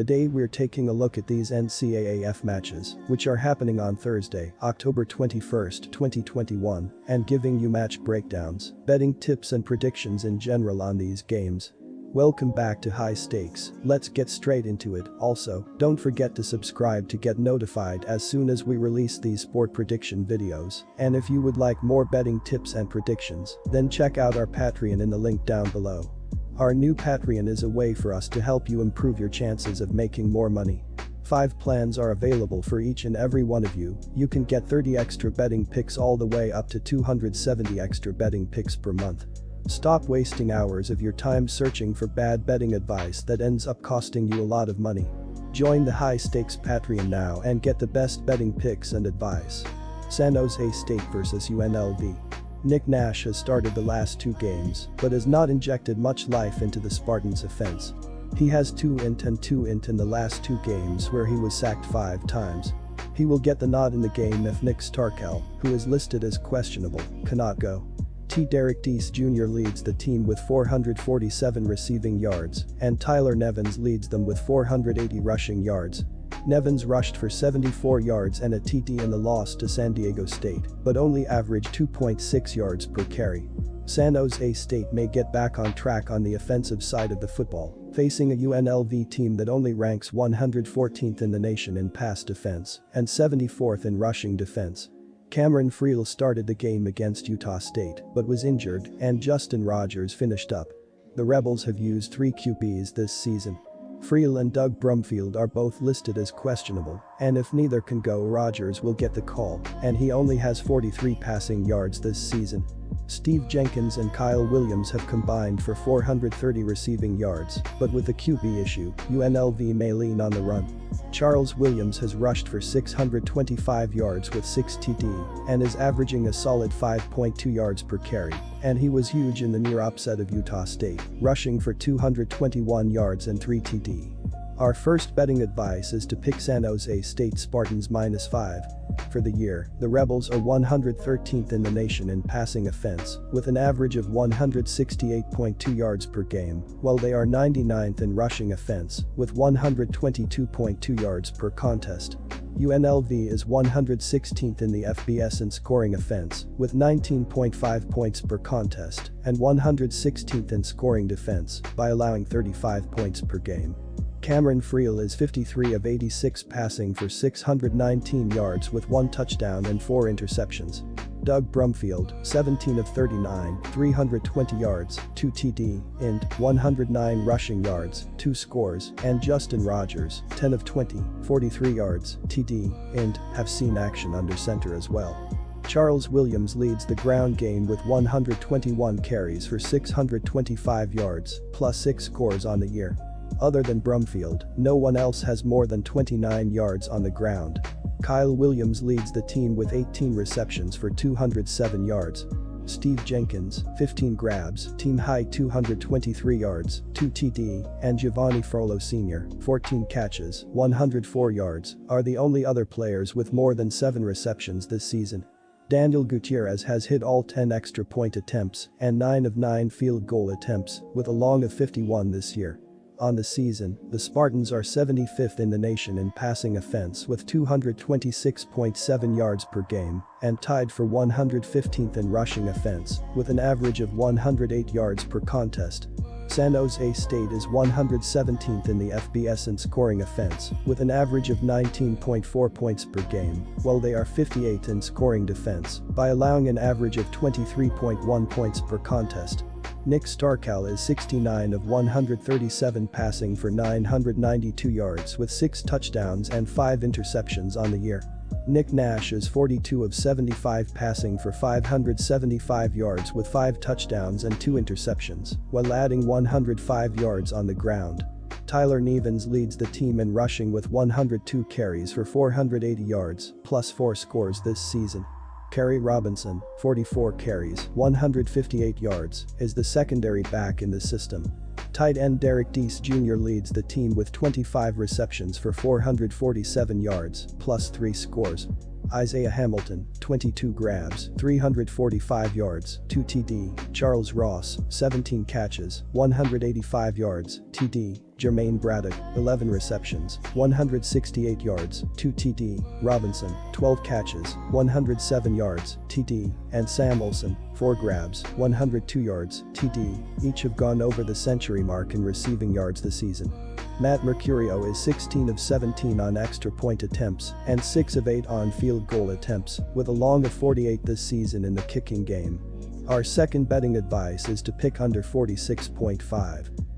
Today we're taking a look at these NCAAF matches, which are happening on Thursday, October 21st, 2021, and giving you match breakdowns, betting tips and predictions in general on these games. Welcome back to High Stakes, let's get straight into it. Also, don't forget to subscribe to get notified as soon as we release these sport prediction videos, and if you would like more betting tips and predictions, then check out our Patreon in the link down below. Our new Patreon is a way for us to help you improve your chances of making more money. 5 plans are available for each and every one of you. You can get 30 extra betting picks all the way up to 270 extra betting picks per month. Stop wasting hours of your time searching for bad betting advice that ends up costing you a lot of money. Join the High Stakes Patreon now and get the best betting picks and advice. San Jose State vs UNLV. Nick Nash has started the last 2 games, but has not injected much life into the Spartans' offense. He has 2 int and 2 int in the last 2 games where he was sacked 5 times. He will get the nod in the game if Nick Starkel, who is listed as questionable, cannot go. Derek Deese Jr. leads the team with 447 receiving yards, and Tyler Nevins leads them with 480 rushing yards. Nevins rushed for 74 yards and a TD in the loss to San Diego State, but only averaged 2.6 yards per carry. San Jose State may get back on track on the offensive side of the football, facing a UNLV team that only ranks 114th in the nation in pass defense and 74th in rushing defense. Cameron Friel started the game against Utah State but was injured, and Justin Rogers finished up. The Rebels have used 3 QBs this season. Friel and Doug Brumfield are both listed as questionable, and if neither can go, Rogers will get the call, and he only has 43 passing yards this season. Steve Jenkins and Kyle Williams have combined for 430 receiving yards, but with the QB issue, UNLV may lean on the run. Charles Williams has rushed for 625 yards with 6 TD and is averaging a solid 5.2 yards per carry, and he was huge in the near upset of Utah State, rushing for 221 yards and 3 TD. Our first betting advice is to pick San Jose State Spartans -5. For the year, the Rebels are 113th in the nation in passing offense, with an average of 168.2 yards per game, while they are 99th in rushing offense, with 122.2 yards per contest. UNLV is 116th in the FBS in scoring offense, with 19.5 points per contest, and 116th in scoring defense, by allowing 35 points per game. Cameron Friel is 53 of 86 passing for 619 yards with 1 touchdown and 4 interceptions. Doug Brumfield, 17 of 39, 320 yards, 2 TD, int, 109 rushing yards, 2 scores, and Justin Rogers, 10 of 20, 43 yards, TD, int, have seen action under center as well. Charles Williams leads the ground game with 121 carries for 625 yards, plus 6 scores on the year. Other than Brumfield, no one else has more than 29 yards on the ground. Kyle Williams leads the team with 18 receptions for 207 yards. Steve Jenkins, 15 grabs, team-high 223 yards, 2 TD, and Giovanni Frollo Sr., 14 catches, 104 yards, are the only other players with more than 7 receptions this season. Daniel Gutierrez has hit all 10 extra point attempts and 9 of 9 field goal attempts, with a long of 51 this year. On the season, the Spartans are 75th in the nation in passing offense with 226.7 yards per game, and tied for 115th in rushing offense, with an average of 108 yards per contest. San Jose State is 117th in the FBS in scoring offense, with an average of 19.4 points per game, while they are 58th in scoring defense, by allowing an average of 23.1 points per contest. Nick Starkel is 69 of 137 passing for 992 yards with 6 touchdowns and 5 interceptions on the year. Nick Nash is 42 of 75 passing for 575 yards with 5 touchdowns and 2 interceptions, while adding 105 yards on the ground. Tyler Nevins leads the team in rushing with 102 carries for 480 yards, plus 4 scores this season. Kerry Robinson, 44 carries, 158 yards, is the secondary back in the system. Tight end Derek Deese Jr. leads the team with 25 receptions for 447 yards, plus 3 scores. Isaiah Hamilton, 22 grabs, 345 yards, 2 TD. Charles Ross, 17 catches, 185 yards, TD. Jermaine Braddock, 11 receptions, 168 yards, 2 TD, Robinson, 12 catches, 107 yards, TD, and Sam Olsen, 4 grabs, 102 yards, TD, each have gone over the century mark in receiving yards this season. Matt Mercurio is 16 of 17 on extra point attempts and 6 of 8 on field goal attempts, with a long of 48 this season in the kicking game. Our second betting advice is to pick under 46.5.